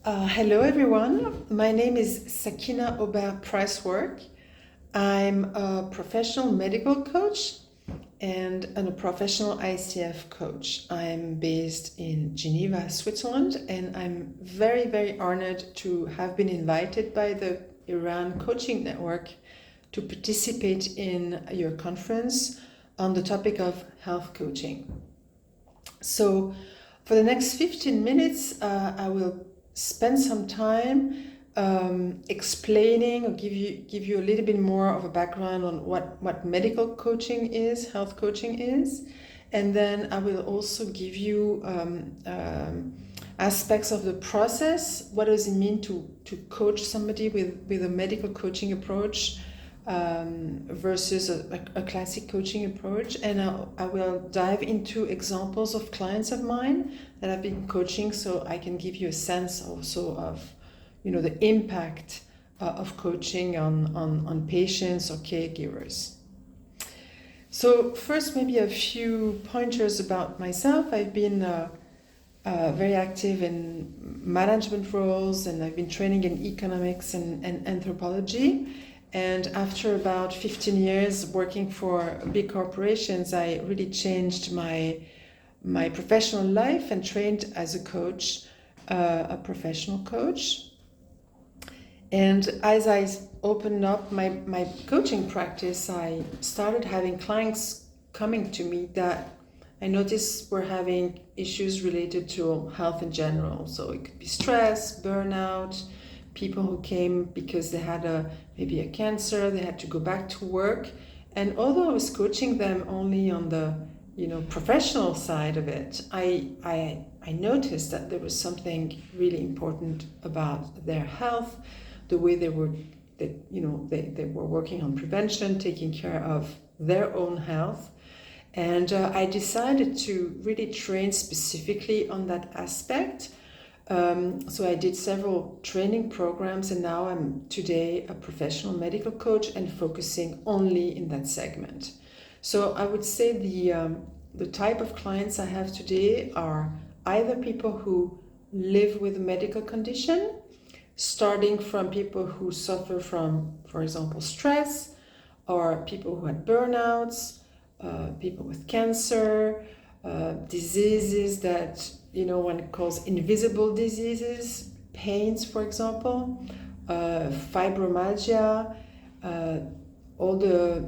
Hello everyone, my name is Sakina Aubert Preiswerk. I'm a professional medical coach and a professional ICF coach. I'm based in Geneva, Switzerland, and I'm very, very honored to have been invited by the Iran Coaching Network to participate in your conference on the topic of health coaching. So for the next 15 minutes, I will spend some time explaining or give you a little bit more of a background on what medical coaching is, health coaching is, and then I will also give you aspects of the process. What does it mean to coach somebody with a medical coaching approach versus a classic coaching approach, and I will dive into examples of clients of mine that I've been coaching, so I can give you a sense also of the impact of coaching on patients or caregivers. So first, maybe a few pointers about myself. I've been very active in management roles, and I've been training in economics and anthropology. And after about 15 years working for big corporations, I really changed my professional life and trained as a coach, a professional coach. And as I opened up my coaching practice, I started having clients coming to me that I noticed were having issues related to health in general. So it could be stress, burnout, people who came because they had maybe a cancer, they had to go back to work. And although I was coaching them only on the professional side of it, I noticed that there was something really important about their health, the way they were working on prevention, taking care of their own health. And I decided to really train specifically on that aspect. So I did several training programs, and now I'm today a professional medical coach and focusing only in that segment. So I would say the type of clients I have today are either people who live with a medical condition, starting from people who suffer from, for example, stress, or people who had burnouts, people with cancer, diseases that one calls invisible diseases, pains, for example, fibromyalgia, all the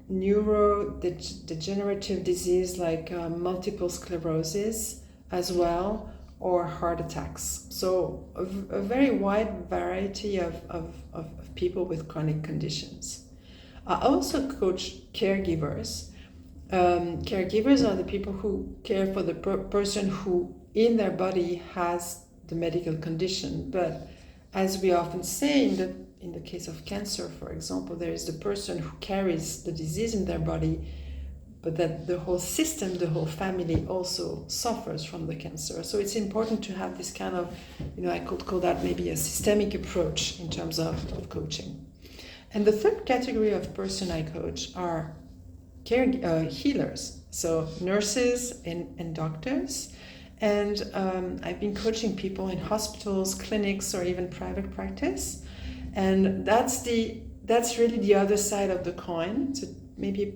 neurodegenerative disease like multiple sclerosis as well, or heart attacks. So a very wide variety of people with chronic conditions. I also coach caregivers. Caregivers are the people who care for the person who in their body has the medical condition. But as we often say, in the case of cancer, for example, there is the person who carries the disease in their body, but that the whole system, the whole family also suffers from the cancer. So it's important to have this kind of, I could call that maybe a systemic approach in terms of coaching. And the third category of person I coach are healers, so nurses and doctors. And I've been coaching people in hospitals, clinics, or even private practice. And that's really the other side of the coin. So maybe a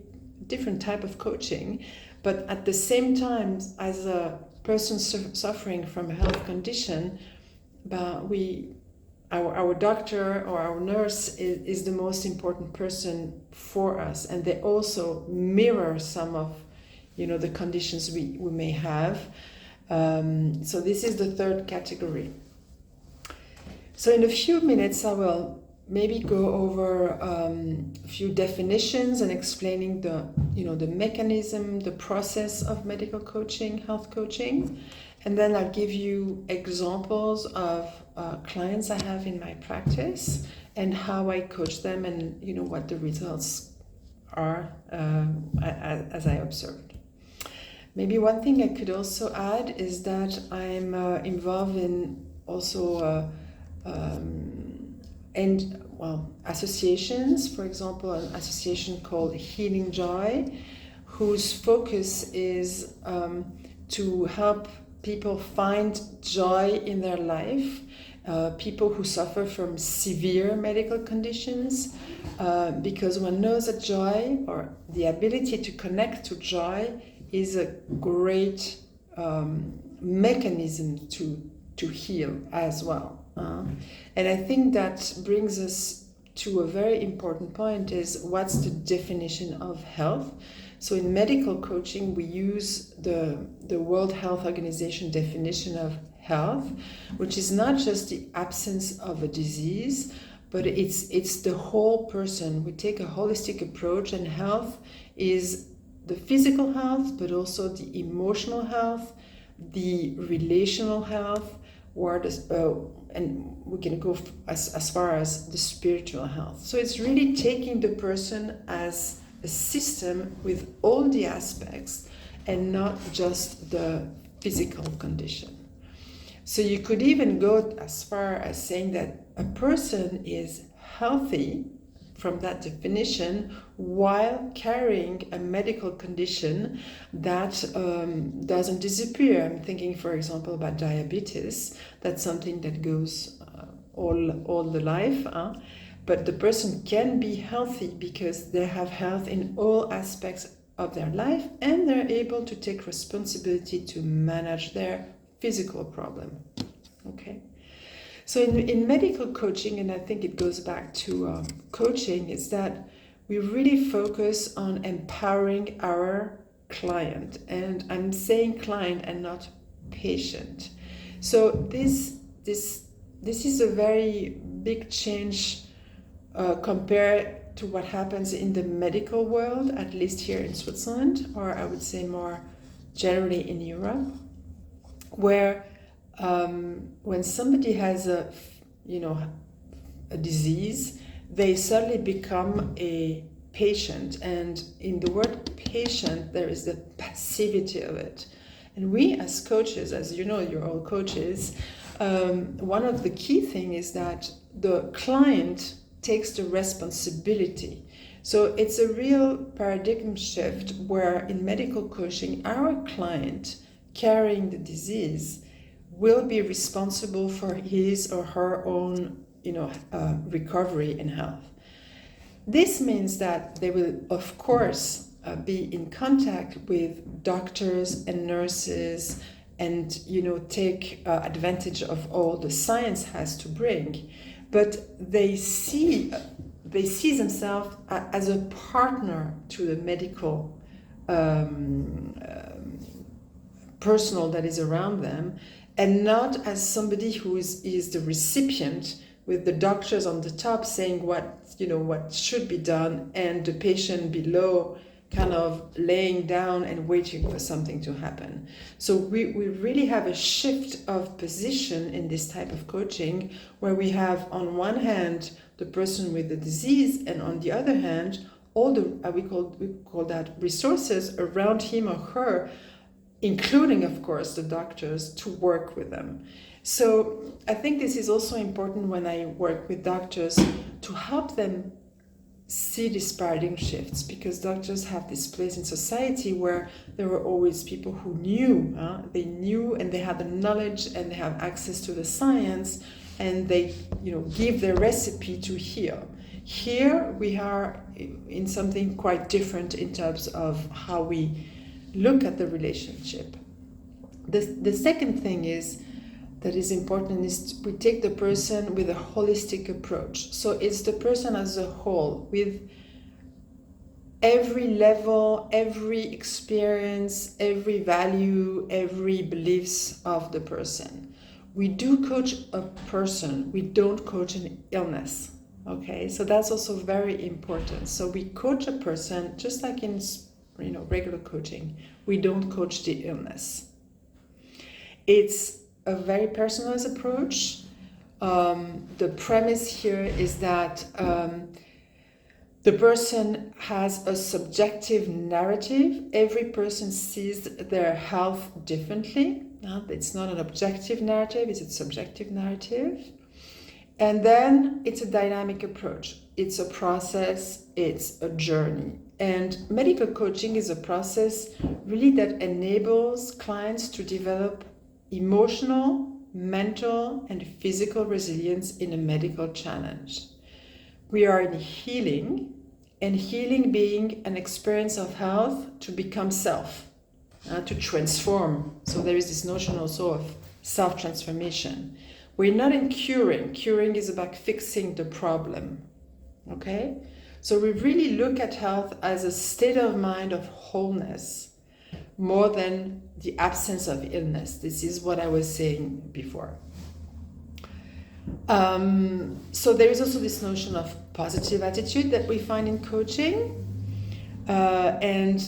different type of coaching, but at the same time, as a person suffering from a health condition, our doctor or our nurse is the most important person for us, and they also mirror some of the conditions we may have. So this is the third category. So in a few minutes I will maybe go over a few definitions and explaining the mechanism, the process of medical coaching, health coaching, and then I'll give you examples of clients I have in my practice and how I coach them, and what the results are as I observed. Maybe one thing I could also add is that I'm involved in also associations. For example, an association called Healing Joy, whose focus is to help people find joy in their life, people who suffer from severe medical conditions, because one knows that joy, or the ability to connect to joy, is a great mechanism to heal as well. And I think that brings us to a very important point, is what's the definition of health? So in medical coaching, we use the World Health Organization definition of health, which is not just the absence of a disease, but it's the whole person. We take a holistic approach, and health is the physical health, but also the emotional health, the relational health, and we can go as far as the spiritual health. So it's really taking the person as a system with all the aspects and not just the physical condition. So you could even go as far as saying that a person is healthy from that definition while carrying a medical condition that doesn't disappear. I'm thinking, for example, about diabetes. That's something that goes all the life. But the person can be healthy because they have health in all aspects of their life, and they're able to take responsibility to manage their physical problem. Okay. So in medical coaching, and I think it goes back to coaching, is that we really focus on empowering our client. And I'm saying client and not patient. So this is a very big change compared to what happens in the medical world, at least here in Switzerland, or I would say more generally in Europe, where when somebody has a disease, they suddenly become a patient. And in the word patient, there is the passivity of it. And we as coaches, as you know, you're all coaches, one of the key things is that the client takes the responsibility. So it's a real paradigm shift where in medical coaching, our client carrying the disease will be responsible for his or her own, recovery and health. This means that they will, of course, be in contact with doctors and nurses, and take advantage of all the science has to bring. But they see themselves as a partner to the medical personnel that is around them, and not as somebody who is the recipient, with the doctors on the top saying what should be done, and the patient below kind of laying down and waiting for something to happen. So we really have a shift of position in this type of coaching, where we have on one hand the person with the disease, and on the other hand all the we call that resources around him or her, including of course the doctors, to work with them. So I think this is also important when I work with doctors, to help them see these paradigm shifts, because doctors have this place in society where there were always people who knew, they knew, and they had the knowledge, and they have access to the science, and they give their recipe to heal. Here we are in something quite different in terms of how we look at the relationship. The second thing that is important is we take the person with a holistic approach. So it's the person as a whole, with every level, every experience, every value, every beliefs of the person. We do coach a person, we don't coach an illness. Okay, so that's also very important. So we coach a person just like in regular coaching. We don't coach the illness. It's a very personalized approach. The premise here is that the person has a subjective narrative. Every person sees their health differently. It's not an objective narrative, it's a subjective narrative. And then it's a dynamic approach. It's a process, it's a journey. And medical coaching is a process really that enables clients to develop emotional, mental, and physical resilience in a medical challenge. We are in healing, and healing being an experience of health to become self, to transform. So there is this notion also of self-transformation. We're not in curing. Curing is about fixing the problem, okay? So we really look at health as a state of mind of wholeness more than the absence of illness. This is what I was saying before. So there is also this notion of positive attitude that we find in coaching. And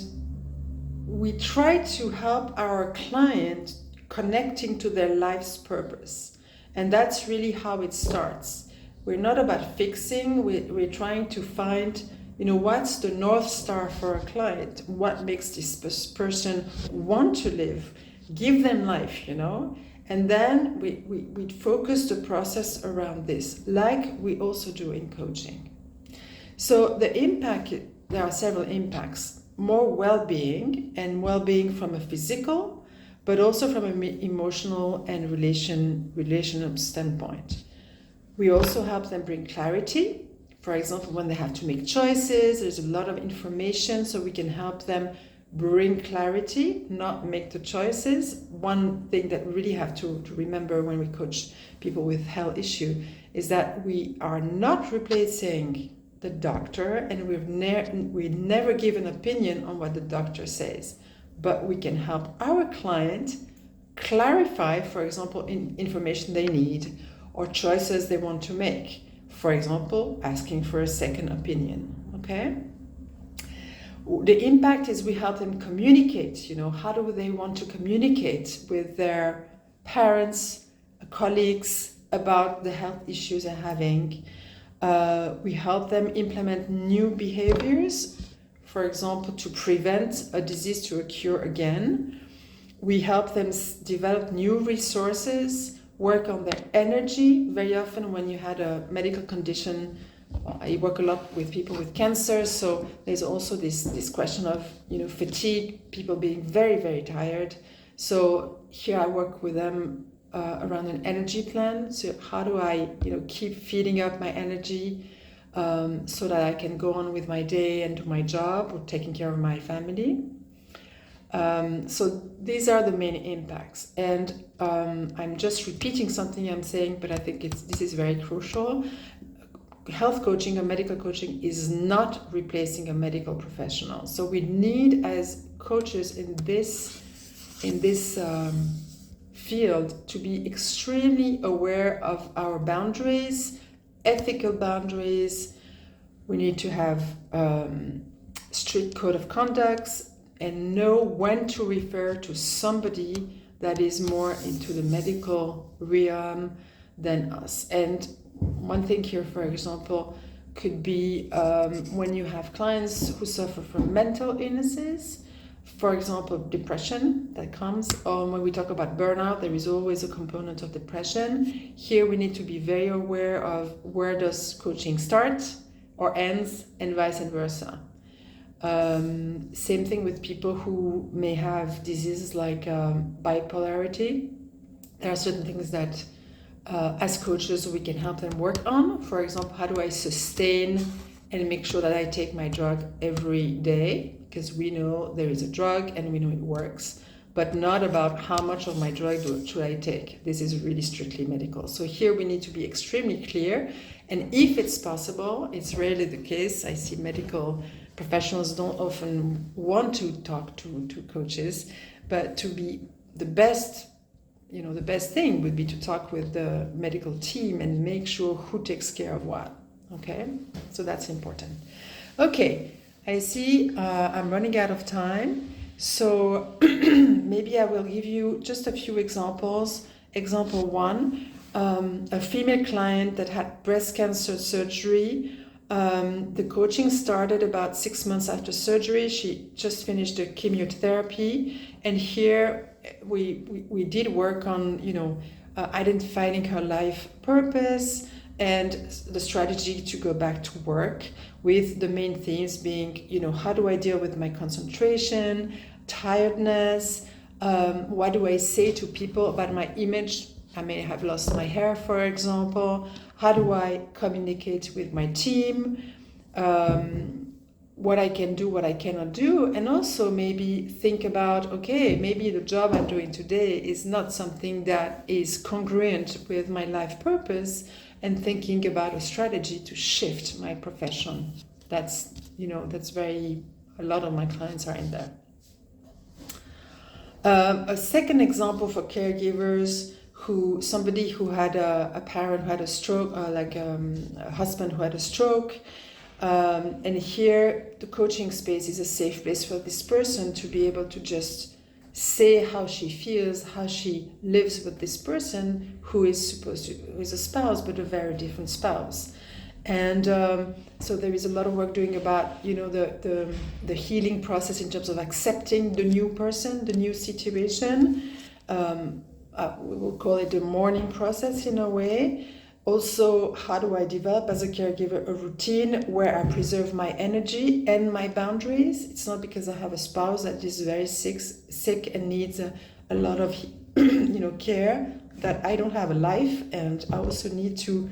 we try to help our client connecting to their life's purpose. And that's really how it starts. We're not about fixing, we're trying to find, what's the North Star for a client? What makes this person want to live? Give them life, And then we focus the process around this, like we also do in coaching. So the impact, there are several impacts. More well-being, and well-being from a physical, but also from an emotional and relational standpoint. We also help them bring clarity. For example, when they have to make choices, there's a lot of information, so we can help them bring clarity, not make the choices. One thing that we really have to remember when we coach people with health issue is that we are not replacing the doctor, and we never give an opinion on what the doctor says, but we can help our client clarify, for example, information they need or choices they want to make. For example, asking for a second opinion, okay? The impact is we help them communicate, how do they want to communicate with their parents, colleagues about the health issues they're having. We help them implement new behaviors, for example, to prevent a disease to occur again. We help them develop new resources, work on their energy. Very often when you had a medical condition, I work a lot with people with cancer, so there's also this question of fatigue, people being very, very tired. So here I work with them around an energy plan. So how do I keep feeding up my energy so that I can go on with my day and do my job or taking care of my family. So these are the main impacts. And I'm just repeating something I'm saying, but I think this is very crucial. Health coaching or medical coaching is not replacing a medical professional. So we need, as coaches in this field, to be extremely aware of our boundaries, ethical boundaries. We need to have strict code of conducts and know when to refer to somebody that is more into the medical realm than us. And one thing here, for example, could be when you have clients who suffer from mental illnesses, for example, depression that comes, or when we talk about burnout, there is always a component of depression. Here we need to be very aware of where does coaching start or ends, and vice versa. Same thing with people who may have diseases like bipolarity. There are certain things that as coaches we can help them work on. For example, how do I sustain and make sure that I take my drug every day? Because we know there is a drug and we know it works, but not about how much of my drug should I take. This is really strictly medical. So here we need to be extremely clear. And if it's possible, it's rarely the case. I see medical professionals don't often want to talk to coaches, but to be the best thing would be to talk with the medical team and make sure who takes care of what. Okay, so that's important. Okay, I see I'm running out of time, so maybe I will give you just a few examples. Example one, a female client that had breast cancer surgery. The coaching started about 6 months after surgery. She just finished the chemotherapy, and here we did work on identifying her life purpose and the strategy to go back to work, with the main themes being how do I deal with my concentration, tiredness, What do I say to people about my image? I may have lost my hair, for example. How do I communicate with my team? What I can do, what I cannot do, and also maybe think about, okay, maybe the job I'm doing today is not something that is congruent with my life purpose, and thinking about a strategy to shift my profession. That's a lot of my clients are in there. A second example for caregivers, somebody who had a parent who had a stroke, a husband who had a stroke. And here the coaching space is a safe place for this person to be able to just say how she feels, how she lives with this person who is a spouse, but a very different spouse. And so there is a lot of work doing about, the healing process in terms of accepting the new person, the new situation. We will call it the mourning process in a way. Also, how do I develop as a caregiver a routine where I preserve my energy and my boundaries? It's not because I have a spouse that is very sick and needs a lot of care that I don't have a life, and I also need to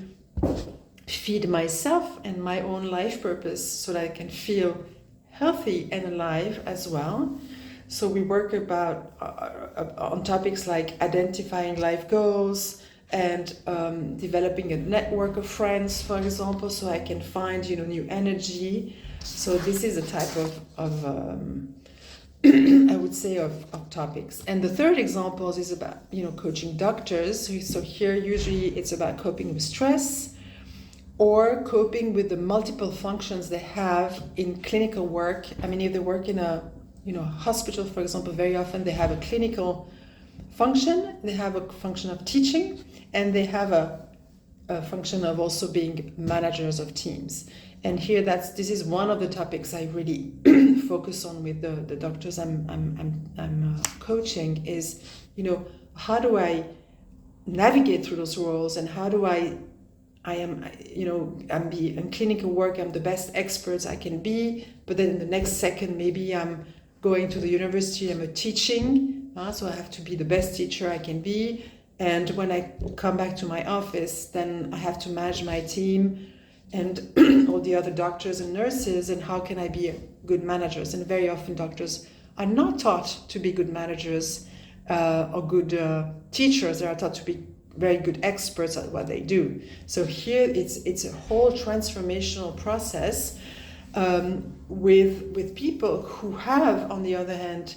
feed myself and my own life purpose so that I can feel healthy and alive as well. So we work on topics like identifying life goals, and developing a network of friends, for example, so I can find new energy. So this is a type of I would say of topics. And the third example is about coaching doctors. So here usually it's about coping with stress, or coping with the multiple functions they have in clinical work. I mean, if they work in a hospital, for example, very often they have a clinical function, they have a function of teaching, and they have a function of also being managers of teams. And here this is one of the topics I really focus on with the doctors I'm coaching is, how do I navigate through those roles, and how do I'm in clinical work, I'm the best experts I can be, but then in the next second, maybe I'm going to the university, I'm teaching, so I have to be the best teacher I can be. And when I come back to my office, then I have to manage my team and all the other doctors and nurses, and how can I be good managers? And very often doctors are not taught to be good managers or good teachers. They are taught to be very good experts at what they do. So here it's a whole transformational process with people who have, on the other hand,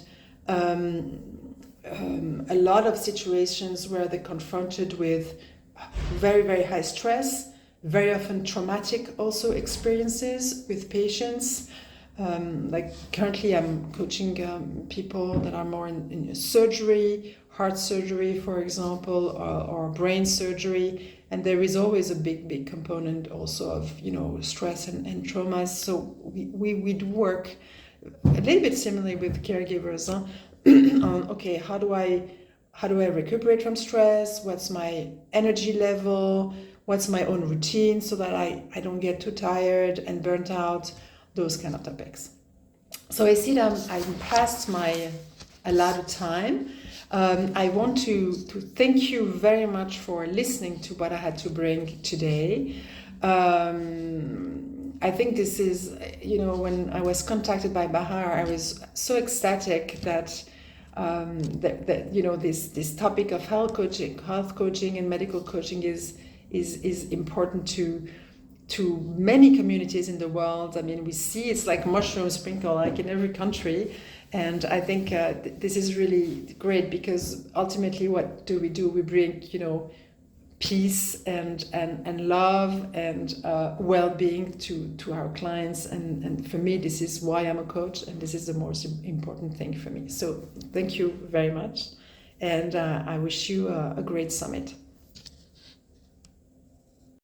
a lot of situations where they're confronted with very, very high stress, very often traumatic also experiences with patients. Like currently I'm coaching people that are more in surgery, heart surgery, for example, or brain surgery. And there is always a big component also of, stress and trauma. So we do work a little bit similarly with caregivers, on, okay, how do I recuperate from stress? What's my energy level? What's my own routine so that I don't get too tired and burnt out? Those kind of topics. So I see that I'm past my allotted time. I want to thank you very much for listening to what I had to bring today. I think this is, when I was contacted by Bahar, I was so ecstatic that this topic of health coaching and medical coaching is important to many communities in the world. I mean, we see it's like mushroom sprinkle, like in every country. And I think this is really great, because ultimately what do? We bring, peace and love and well-being to our clients. And for me, this is why I'm a coach, and this is the most important thing for me. So thank you very much. And I wish you a great summit.